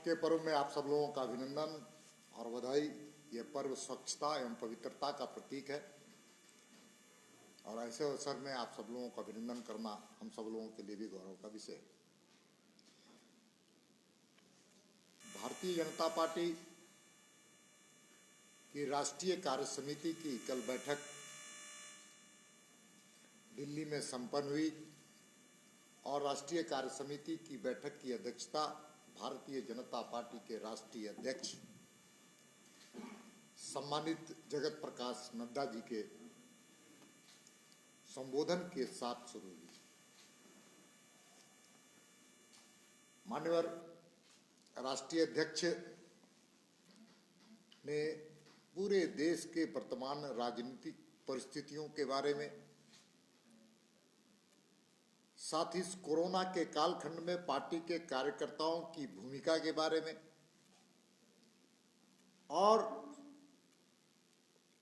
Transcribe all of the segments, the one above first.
के पर्व में आप सब लोगों का अभिनंदन और बधाई। यह पर्व स्वच्छता एवं पवित्रता का प्रतीक है और ऐसे अवसर में आप सब लोगों का अभिनंदन करना हम सब लोगों के लिए भी गौरव का विषय है। भारतीय जनता पार्टी की राष्ट्रीय कार्य समिति की कल बैठक दिल्ली में संपन्न हुई और राष्ट्रीय कार्य समिति की बैठक की अध्यक्षता भारतीय जनता पार्टी के राष्ट्रीय अध्यक्ष सम्मानित जगत प्रकाश नड्डा जी के संबोधन के साथ शुरू हुई। माननीय राष्ट्रीय अध्यक्ष ने पूरे देश के वर्तमान राजनीतिक परिस्थितियों के बारे में, साथ ही कोरोना के कालखंड में पार्टी के कार्यकर्ताओं की भूमिका के बारे में और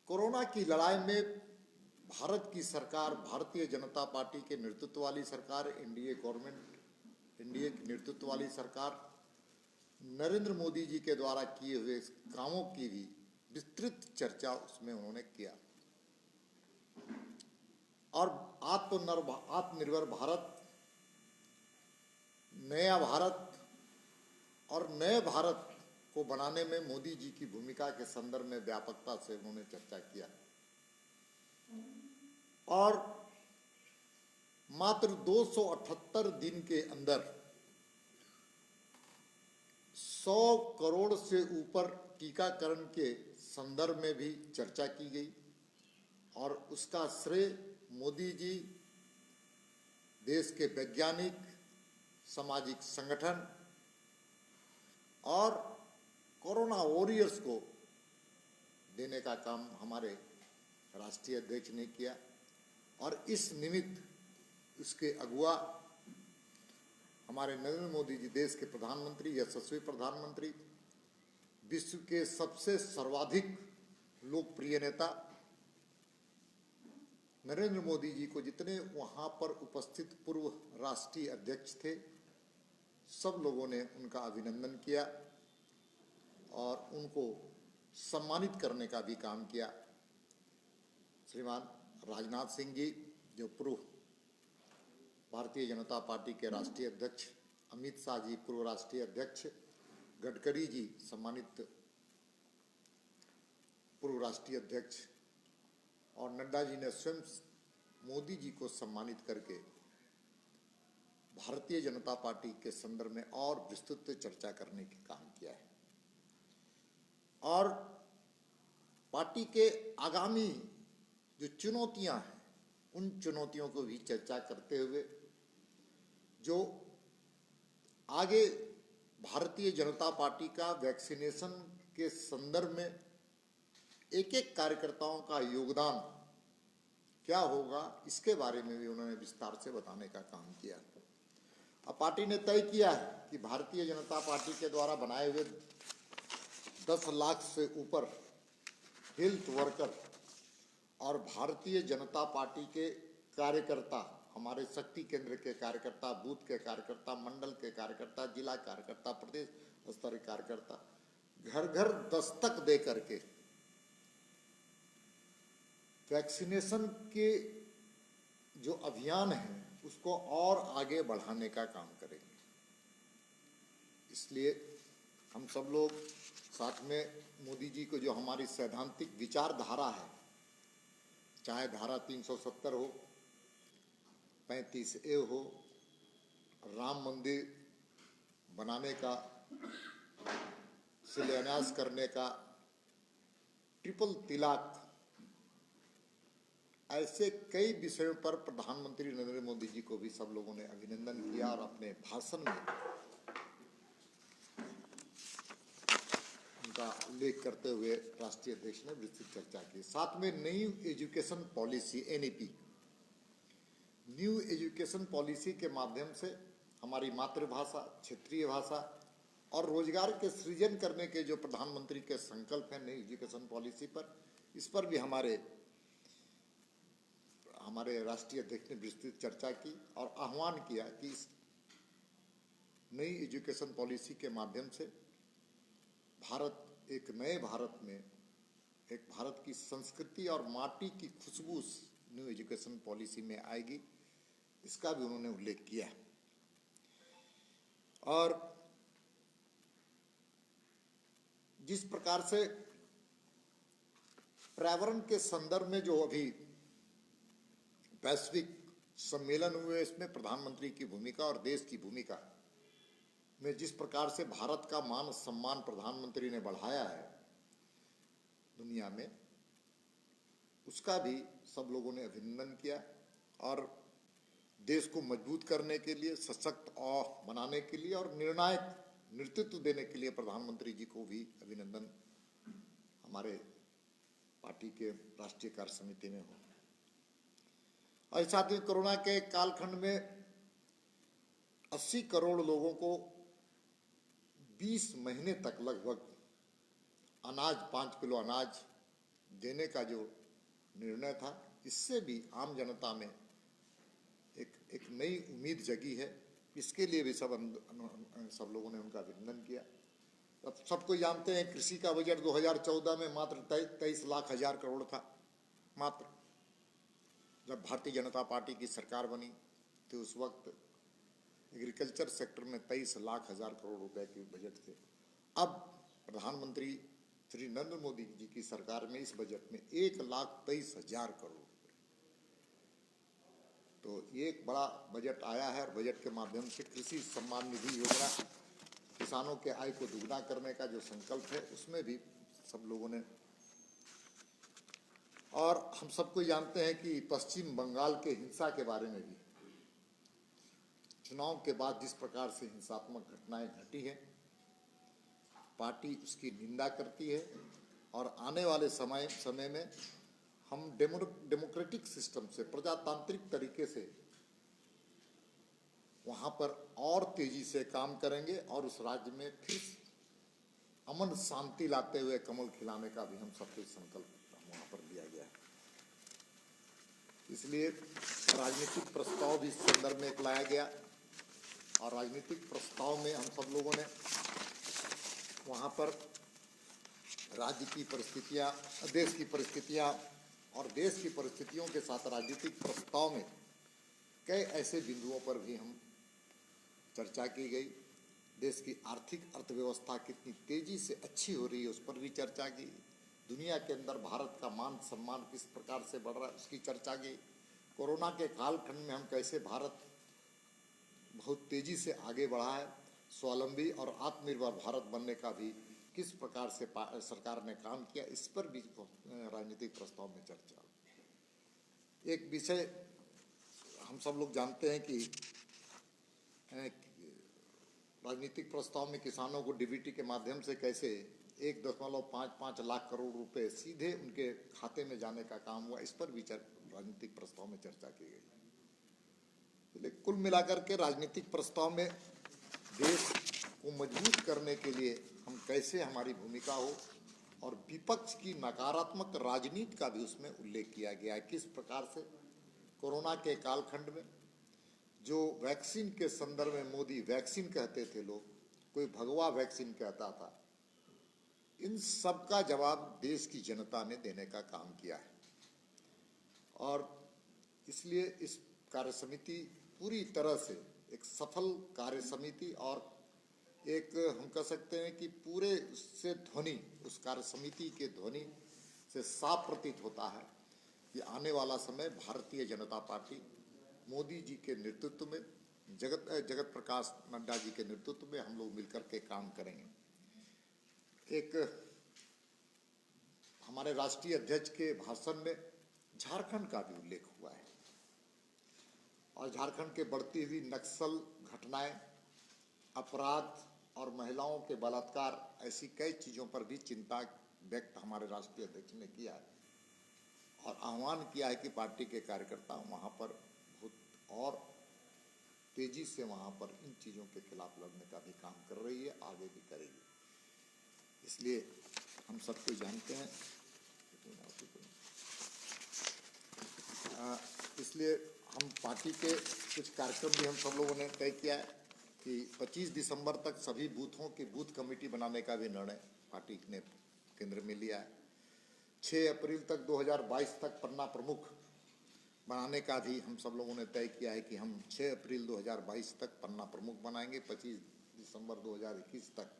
कोरोना की लड़ाई में भारत की सरकार, भारतीय जनता पार्टी के नेतृत्व वाली सरकार, एनडीए की नेतृत्व वाली सरकार, नरेंद्र मोदी जी के द्वारा किए हुए कामों की भी विस्तृत चर्चा उसमें उन्होंने किया और आत्मनिर्भर भारत, नया भारत और नए भारत को बनाने में मोदी जी की भूमिका के संदर्भ में व्यापकता से उन्होंने चर्चा किया और मात्र 278 दिन के अंदर 100 करोड़ से ऊपर टीकाकरण के संदर्भ में भी चर्चा की गई और उसका श्रेय मोदी जी, देश के वैज्ञानिक, सामाजिक संगठन और कोरोना वॉरियर्स को देने का काम हमारे राष्ट्रीय अध्यक्ष ने किया और इस निमित्त उसके अगुआ हमारे नरेंद्र मोदी जी, देश के प्रधानमंत्री, यशस्वी प्रधानमंत्री, विश्व के सबसे सर्वाधिक लोकप्रिय नेता नरेंद्र मोदी जी को जितने वहां पर उपस्थित पूर्व राष्ट्रीय अध्यक्ष थे, सब लोगों ने उनका अभिनंदन किया और उनको सम्मानित करने का भी काम किया। श्रीमान राजनाथ सिंह जी, जो पूर्व भारतीय जनता पार्टी के राष्ट्रीय अध्यक्ष, अमित शाह जी पूर्व राष्ट्रीय अध्यक्ष, गडकरी जी सम्मानित पूर्व राष्ट्रीय अध्यक्ष और नड्डा जी ने स्वयं मोदी जी को सम्मानित करके भारतीय जनता पार्टी के संदर्भ में और विस्तृत चर्चा करने का काम किया है और पार्टी के आगामी जो चुनौतियां हैं उन चुनौतियों को भी चर्चा करते हुए जो आगे भारतीय जनता पार्टी का वैक्सीनेशन के संदर्भ में एक एक कार्यकर्ताओं का योगदान क्या होगा, इसके बारे में भी उन्होंने विस्तार से बताने का काम किया। अब पार्टी ने तय किया है कि भारतीय जनता पार्टी के द्वारा बनाए हुए 10 लाख से ऊपर हेल्थ वर्कर और भारतीय जनता पार्टी के कार्यकर्ता, हमारे शक्ति केंद्र के कार्यकर्ता, बूथ के कार्यकर्ता, मंडल के कार्यकर्ता, जिला कार्यकर्ता, प्रदेश स्तरीय कार्यकर्ता घर घर दस्तक दे करके वैक्सीनेशन के जो अभियान है उसको और आगे बढ़ाने का काम करेंगे। इसलिए हम सब लोग साथ में मोदी जी को जो हमारी सैद्धांतिक विचारधारा है, चाहे धारा 370 हो, 35A हो, राम मंदिर बनाने का, शिलान्यास करने का, ट्रिपल तलाक, ऐसे कई विषयों पर प्रधानमंत्री नरेंद्र मोदी जी को भी सब लोगों ने अभिनंदन किया और अपने भाषण में उनका उल्लेख करते हुए राष्ट्रीय अध्यक्ष ने विस्तृत चर्चा की। साथ में नई education policy NEP, new education policy के माध्यम से हमारी मातृभाषा, क्षेत्रीय भाषा और रोजगार के सृजन करने के जो प्रधानमंत्री के संकल्प हैं नई एजुकेशन पॉलिसी पर, इस पर भी हमारे राष्ट्रीय अध्यक्ष ने विस्तृत चर्चा की और आह्वान किया कि इस नई एजुकेशन पॉलिसी के माध्यम से भारत एक नए भारत में एक भारत की संस्कृति और माटी की खुशबू न्यू एजुकेशन पॉलिसी में आएगी, इसका भी उन्होंने उल्लेख किया। और जिस प्रकार से पर्यावरण के संदर्भ में जो अभी वैश्विक सम्मेलन हुए, इसमें प्रधानमंत्री की भूमिका और देश की भूमिका में जिस प्रकार से भारत का मान सम्मान प्रधानमंत्री ने बढ़ाया है दुनिया में, उसका भी सब लोगों ने अभिनंदन किया। और देश को मजबूत करने के लिए, सशक्त और बनाने के लिए और निर्णायक नेतृत्व देने के लिए प्रधानमंत्री जी को भी अभिनंदन हमारे पार्टी के राष्ट्रीय कार्य समिति में हो। और साथ ही कोरोना के कालखंड में 80 करोड़ लोगों को 20 महीने तक लगभग अनाज, 5 किलो अनाज देने का जो निर्णय था, इससे भी आम जनता में एक नई उम्मीद जगी है। इसके लिए भी सब लोगों ने उनका अभिनंदन किया। अब सबको जानते हैं कृषि का बजट 2014 में मात्र 23 लाख हजार करोड़ था। मात्र जब भारतीय जनता पार्टी की सरकार बनी तो उस वक्त एग्रीकल्चर सेक्टर में 23 लाख हजार करोड़ रुपए के बजट थे। अब प्रधानमंत्री श्री नरेंद्र मोदी जी की सरकार में इस बजट में 1,23,000 करोड़ रुपए, तो ये एक बड़ा बजट आया है। और बजट के माध्यम से कृषि सम्मान निधि योजना, किसानों के आय को दुगना करने का जो संकल्प है, उसमें भी सब लोगों ने। और हम सबको जानते हैं कि पश्चिम बंगाल के हिंसा के बारे में भी, चुनाव के बाद जिस प्रकार से हिंसात्मक घटनाएं घटी हैं, पार्टी उसकी निंदा करती है। और आने वाले समय में हम डेमोक्रेटिक सिस्टम से, प्रजातांत्रिक तरीके से वहां पर और तेजी से काम करेंगे और उस राज्य में फिर अमन शांति लाते हुए कमल खिलाने का भी हम सबके संकल्प वहां पर लिया गया है। इसलिए राजनीतिक प्रस्ताव भी इस संदर्भ में एक लाया गया। और राजनीतिक प्रस्ताव में हम सब लोगों ने वहां पर राज्य की परिस्थितियां, देश की परिस्थितियां और देश की परिस्थितियों के साथ राजनीतिक प्रस्ताव में कई ऐसे बिंदुओं पर भी हम चर्चा की गई। देश की आर्थिक अर्थव्यवस्था कितनी तेजी से अच्छी हो रही है, उस पर भी चर्चा की। दुनिया के अंदर भारत का मान सम्मान किस प्रकार से बढ़ रहा है, उसकी चर्चा की। कोरोना के कालखंड में हम कैसे भारत बहुत तेजी से आगे बढ़ा है, स्वावलंबी और आत्मनिर्भर भारत बनने का भी किस प्रकार से सरकार ने काम किया, इस पर भी राजनीतिक प्रस्ताव में चर्चा। एक विषय हम सब लोग जानते हैं कि राजनीतिक प्रस्ताव में किसानों को डीबीटी के माध्यम से कैसे 1.55 लाख करोड़ रुपए सीधे उनके खाते में जाने का काम हुआ, इस पर भी राजनीतिक प्रस्ताव में चर्चा की गई। कुल मिलाकर के राजनीतिक प्रस्ताव में देश को मजबूत करने के लिए हम कैसे हमारी भूमिका हो, और विपक्ष की नकारात्मक राजनीति का भी उसमें उल्लेख किया गया है। किस प्रकार से कोरोना के कालखंड में जो वैक्सीन के संदर्भ में मोदी वैक्सीन कहते थे, लोग कोई भगवा वैक्सीन कहता था, इन सब का जवाब देश की जनता ने देने का काम किया है। और इसलिए इस कार्य समिति पूरी तरह से एक सफल कार्य समिति, और एक हम कह सकते हैं कि पूरे से ध्वनि, उस कार्य समिति के ध्वनि से साफ प्रतीत होता है कि आने वाला समय भारतीय जनता पार्टी मोदी जी के नेतृत्व में, जगत प्रकाश नड्डा जी के नेतृत्व में हम लोग मिलकर के काम करेंगे। एक हमारे राष्ट्रीय अध्यक्ष के भाषण में झारखंड का भी उल्लेख हुआ है, और झारखंड के बढ़ती हुई नक्सल घटनाएं, अपराध और महिलाओं के बलात्कार, ऐसी कई चीज़ों पर भी चिंता व्यक्त हमारे राष्ट्रीय अध्यक्ष ने किया है, और आह्वान किया है कि पार्टी के कार्यकर्ता वहाँ पर बहुत और तेजी से वहाँ पर इन चीज़ों के खिलाफ लड़ने का भी काम कर रही है, आगे भी करेगी। इसलिए हम सबको जानते हैं, इसलिए हम पार्टी के कुछ कार्यक्रम भी हम सब लोगों ने तय किया है कि 25 दिसंबर तक सभी बूथों की बूथ कमेटी बनाने का भी निर्णय पार्टी ने केंद्र में लिया है। 6 अप्रैल तक 2022 तक पन्ना प्रमुख बनाने का भी हम सब लोगों ने तय किया है कि हम 6 अप्रैल 2022 तक पन्ना प्रमुख बनाएंगे। 25 दिसंबर 2021 तक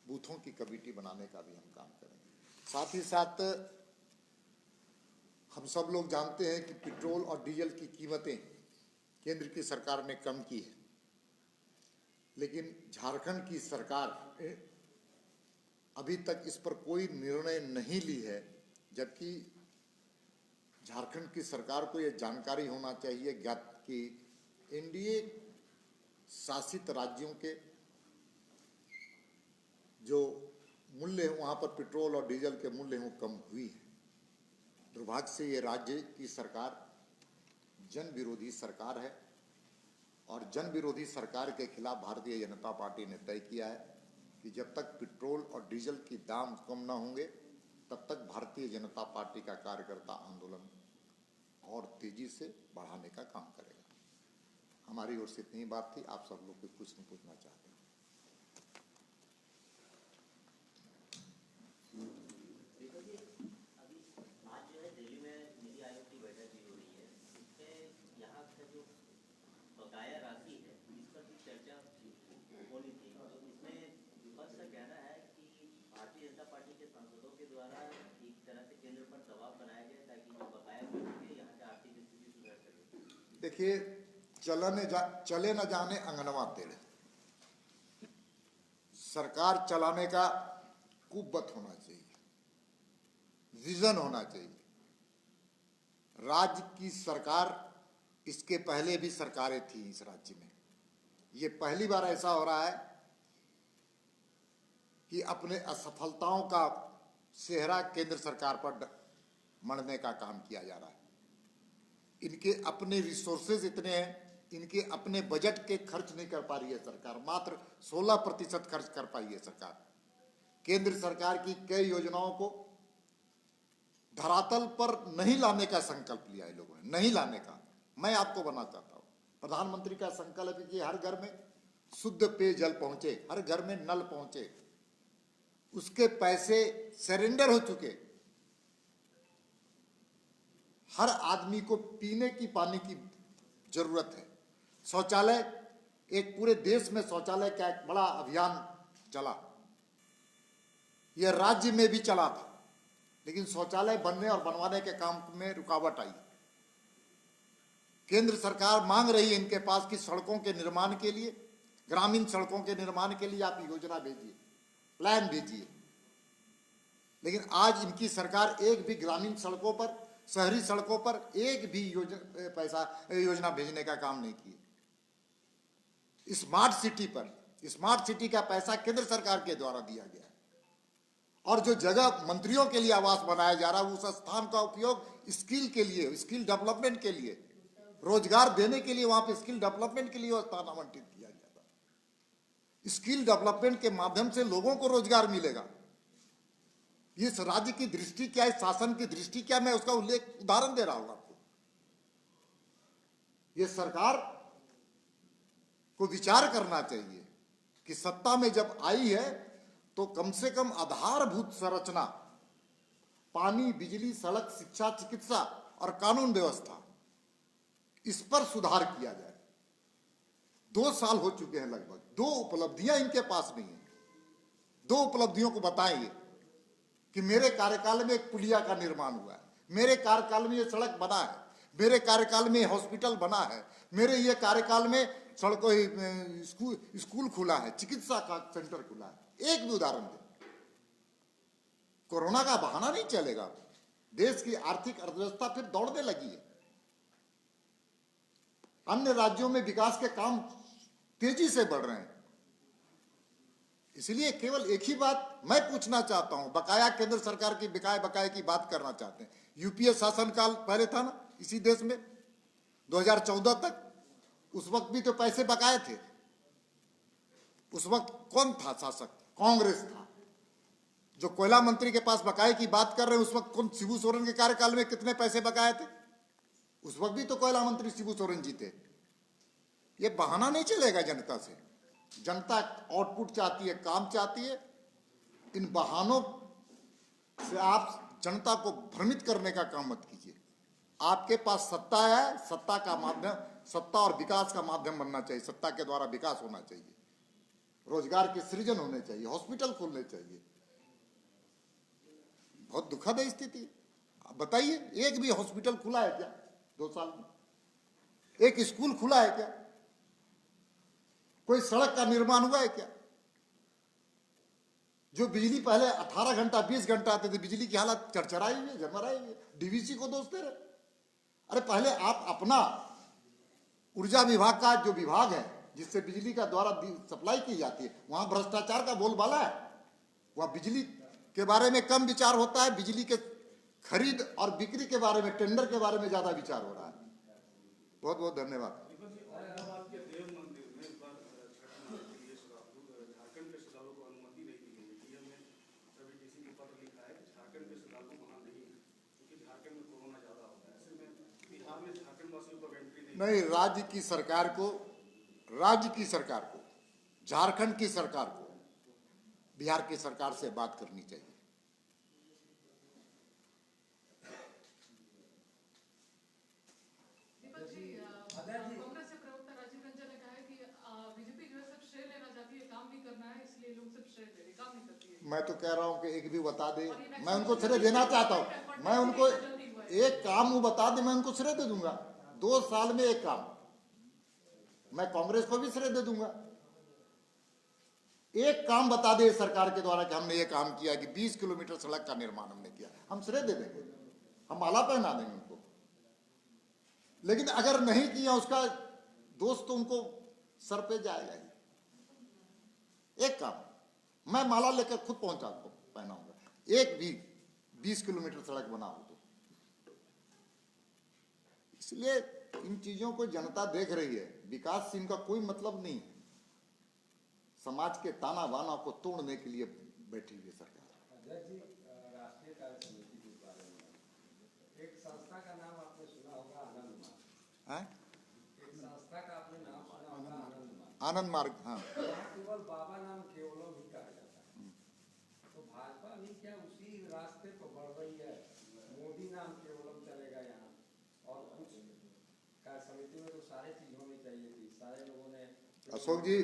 बूथों की कमेटी बनाने का भी हम काम करेंगे। साथ ही साथ हम सब लोग जानते हैं कि पेट्रोल और डीजल की कीमतें केंद्र की सरकार ने कम की है, लेकिन झारखंड की सरकार अभी तक इस पर कोई निर्णय नहीं ली है, जबकि झारखंड की सरकार को यह जानकारी होना चाहिए कि एनडीए शासित राज्यों के जो मूल्य है वहाँ पर पेट्रोल और डीजल के मूल्य वो कम हुई है। दुर्भाग्य से ये राज्य की सरकार जन विरोधी सरकार है और जन विरोधी सरकार के खिलाफ भारतीय जनता पार्टी ने तय किया है कि जब तक पेट्रोल और डीजल की दाम कम ना होंगे तब तक भारतीय जनता पार्टी का कार्यकर्ता आंदोलन और तेजी से बढ़ाने का काम करेगा। हमारी ओर से इतनी बात थी। आप सब लोग कुछ न पूछना चाहते हैं? देखिए, चले न जाने अंगनवा टेढ़े। सरकार चलाने का कुव्वत होना चाहिए, विजन होना चाहिए। राज्य की सरकार, इसके पहले भी सरकारें थी इस राज्य में, ये पहली बार ऐसा हो रहा है कि अपने असफलताओं का सेहरा केंद्र सरकार पर मढ़ने का काम किया जा रहा है। इनके अपने रिसोर्सेज इतने हैं, इनके अपने बजट के खर्च नहीं कर पा रही है सरकार, मात्र 16% खर्च कर पाई है सरकार। केंद्र सरकार की कई योजनाओं को धरातल पर नहीं लाने का संकल्प लिया है लोगों ने, नहीं लाने का। मैं आपको बना चाहता हूं, प्रधानमंत्री का संकल्प है कि हर घर में शुद्ध पेयजल पहुंचे, हर घर में नल पहुंचे। उसके पैसे सरेंडर हो चुके। हर आदमी को पीने की पानी की जरूरत है। शौचालय, एक पूरे देश में शौचालय का एक बड़ा अभियान चला, यह राज्य में भी चला था, लेकिन शौचालय बनने और बनवाने के काम में रुकावट आई। केंद्र सरकार मांग रही है इनके पास कि सड़कों के निर्माण के लिए, ग्रामीण सड़कों के निर्माण के लिए आप योजना भेजिए, प्लान भेजिए, लेकिन आज इनकी सरकार एक भी ग्रामीण सड़कों पर, शहरी सड़कों पर एक भी योजना भेजने का काम नहीं किए। स्मार्ट सिटी पर, स्मार्ट सिटी का पैसा केंद्र सरकार के द्वारा दिया गया है और जो जगह मंत्रियों के लिए आवास बनाया जा रहा है उस स्थान का उपयोग स्किल के लिए, स्किल डेवलपमेंट के लिए, रोजगार देने के लिए, वहां पे स्किल डेवलपमेंट के लिए वो स्थान आवंटित किया गया था। स्किल डेवलपमेंट के माध्यम से लोगों को रोजगार मिलेगा। इस राज्य की दृष्टि क्या है, शासन की दृष्टि क्या, मैं उसका उदाहरण दे रहा हूं आपको। ये सरकार को विचार करना चाहिए कि सत्ता में जब आई है तो कम से कम आधारभूत संरचना, पानी, बिजली, सड़क, शिक्षा, चिकित्सा और कानून व्यवस्था, इस पर सुधार किया जाए। 2 साल हो चुके हैं लगभग, 2 उपलब्धियां इनके पास नहीं है। 2 उपलब्धियों को बताएंगे कि मेरे कार्यकाल में एक पुलिया का निर्माण हुआ है, मेरे कार्यकाल में ये सड़क बना है, मेरे कार्यकाल में हॉस्पिटल बना है, मेरे ये कार्यकाल में सड़कों, स्कूल खुला है, चिकित्सा का सेंटर खुला है। एक भी उदाहरण दे। कोरोना का बहाना नहीं चलेगा। देश की आर्थिक अर्थव्यवस्था फिर दौड़ने लगी है। अन्य राज्यों में विकास के काम तेजी से बढ़ रहे हैं। इसलिए केवल एक ही बात मैं पूछना चाहता हूं, बकाया केंद्र सरकार की बकाये की बात करना चाहते हैं। यूपीए शासनकाल पहले था ना इसी देश में 2014 तक, उस वक्त भी तो पैसे बकाए थे। उस वक्त कौन था शासक? कांग्रेस था। जो कोयला मंत्री के पास बकाये की बात कर रहे हैं, उस वक्त कौन? शिबू सोरेन के कार्यकाल में कितने पैसे बकाए थे? उस वक्त भी तो कोयला मंत्री शिबू सोरेन जी थे। ये बहाना नहीं चलेगा जनता से। जनता आउटपुट चाहती है, काम चाहती है, इन बहानों से आप जनता को भ्रमित करने का काम मत कीजिए। आपके पास सत्ता है, सत्ता का माध्यम, सत्ता और विकास का माध्यम बनना चाहिए। सत्ता के द्वारा विकास होना चाहिए, रोजगार के सृजन होने चाहिए, हॉस्पिटल खोलने चाहिए। बहुत दुखद है स्थिति। आप बताइए, एक भी हॉस्पिटल खुला है क्या 2 साल में? एक स्कूल खुला है क्या? कोई सड़क का निर्माण हुआ है क्या? जो बिजली पहले 18 घंटा 20 घंटा आते थे, बिजली की हालत चरचराई हुई है, झरमराई हुई है। डीवीसी को दोष दे रहे। अरे पहले आप अपना ऊर्जा विभाग का जो विभाग है जिससे बिजली का द्वारा सप्लाई की जाती है, वहां भ्रष्टाचार का बोलबाला है। वहां बिजली के बारे में कम विचार होता है, बिजली के खरीद और बिक्री के बारे में, टेंडर के बारे में ज्यादा विचार हो रहा है। बहुत बहुत धन्यवाद। नहीं, राज्य की सरकार को झारखंड की सरकार को बिहार की सरकार से बात करनी चाहिए। कांग्रेस के प्रवक्ता राजीव रंजन ने कहा है कि बीजेपी जो है सब श्रेय लेना चाहती है, काम भी करना है, इसलिए लोग सब श्रेय दे रहे, काम नहीं करती है। मैं तो कह रहा हूं कि एक भी बता दे, मैं उनको श्रेय देना चाहता हूं। मैं उनको एक काम वो बता दे, मैं उनको श्रेय दे दूंगा। 2 साल में एक काम, मैं कांग्रेस को भी श्रेय दे दूंगा। एक काम बता दे सरकार के द्वारा कि हमने ये काम किया कि 20 किलोमीटर सड़क का निर्माण हमने किया, हम श्रेय दे देंगे, हम माला पहना देंगे उनको। लेकिन अगर नहीं किया, उसका दोष तो उनको सर पे जाएगा ही। एक काम मैं माला लेकर खुद पहुंचा पहनाऊंगा, एक भी 20 किलोमीटर सड़क बनाओ तो। इसलिए इन चीजों को जनता देख रही है। विकास से इनका कोई मतलब नहीं है। समाज के ताना बाना को तोड़ने के लिए बैठी हुई सरकार। अध्यक्ष जी, राष्ट्रीय कार्य समिति के बारे में एक संस्था का नाम आपने सुना होगा, आनंद मार्ग। एक संस्था का आपने नाम सुना होगा, आनंद मार्ग। हाँ, केवल बाबा नाम केवलों भी कहा जाता है। तो भाजपा भी क्या उसी रास्ते पर बढ़ रही है? मोदी नाम केवलम चलेगा यहाँ, और कुछ कार्य समिति में तो सारे चीज होनी चाहिए थी। सारे लोगों ने अशोक जी,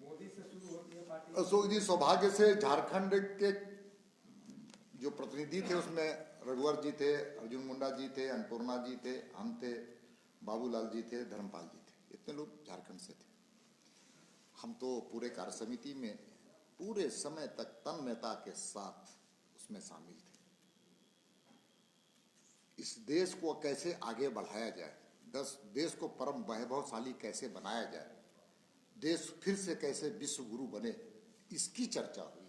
मोदी से शुरू होती है पार्टी। अशोक जी, सौभाग्य से झारखंड के जो प्रतिनिधि थे उसमें रघुवर जी थे, अर्जुन मुंडा जी थे, अन्नपूर्णा जी थे, हम थे, बाबूलाल जी थे, धर्मपाल जी थे। इतने लोग झारखंड से थे। हम तो पूरे कार्य समिति में पूरे समय तक तन्मयता के साथ उसमें शामिल थे। इस देश को कैसे आगे बढ़ाया जाए, देश को परम वैभवशाली कैसे बनाया जाए, देश फिर से कैसे विश्व गुरु बने, इसकी चर्चा हुई।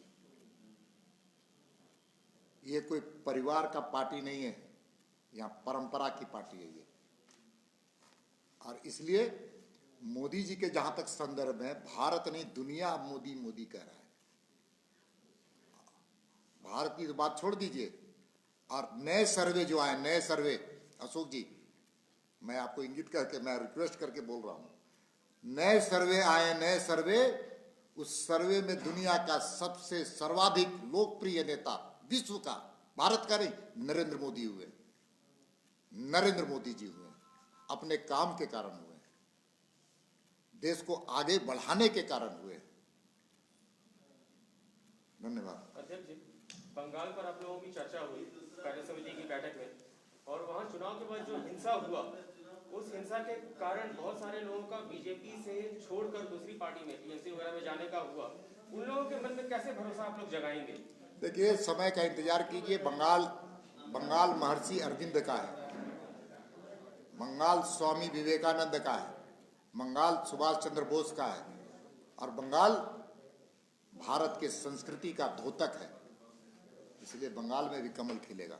ये कोई परिवार का पार्टी नहीं है, यहाँ परंपरा की पार्टी है ये। और इसलिए मोदी जी के जहां तक संदर्भ है, भारत नहीं दुनिया मोदी मोदी कह रहा है। भारत की तो बात छोड़ दीजिए। और नए सर्वे जो आए, नए सर्वे, अशोक जी मैं आपको इंगित करके, मैं रिक्वेस्ट करके बोल रहा हूं, नए सर्वे आए, नए सर्वे, उस सर्वे में दुनिया का सबसे सर्वाधिक लोकप्रिय नेता विश्व का, भारत का नहीं, नरेंद्र मोदी हुए। नरेंद्र मोदी जी हुए, अपने काम के कारण हुए, देश को आगे बढ़ाने के कारण हुए। धन्यवाद। अध्यक्ष जी, बंगाल पर आप लोगों की चर्चा हुई कार्य समिति की बैठक में, और वहां चुनाव के बाद जो हिंसा हुआ, उस हिंसा के कारण बहुत सारे लोगों का बीजेपी से छोड़कर दूसरी पार्टी में, टीएमसी वगैरह में जाने का हुआ। उन लोगों के मन में कैसे भरोसा आप लोग जगाएंगे? देखिए, समय का इंतजार कीजिए। बंगाल महर्षि अरविंद का है, बंगाल स्वामी विवेकानंद का है, बंगाल सुभाष चंद्र बोस का है, और बंगाल भारत के संस्कृति का द्योतक है। इसलिए बंगाल में भी कमल खिलेगा।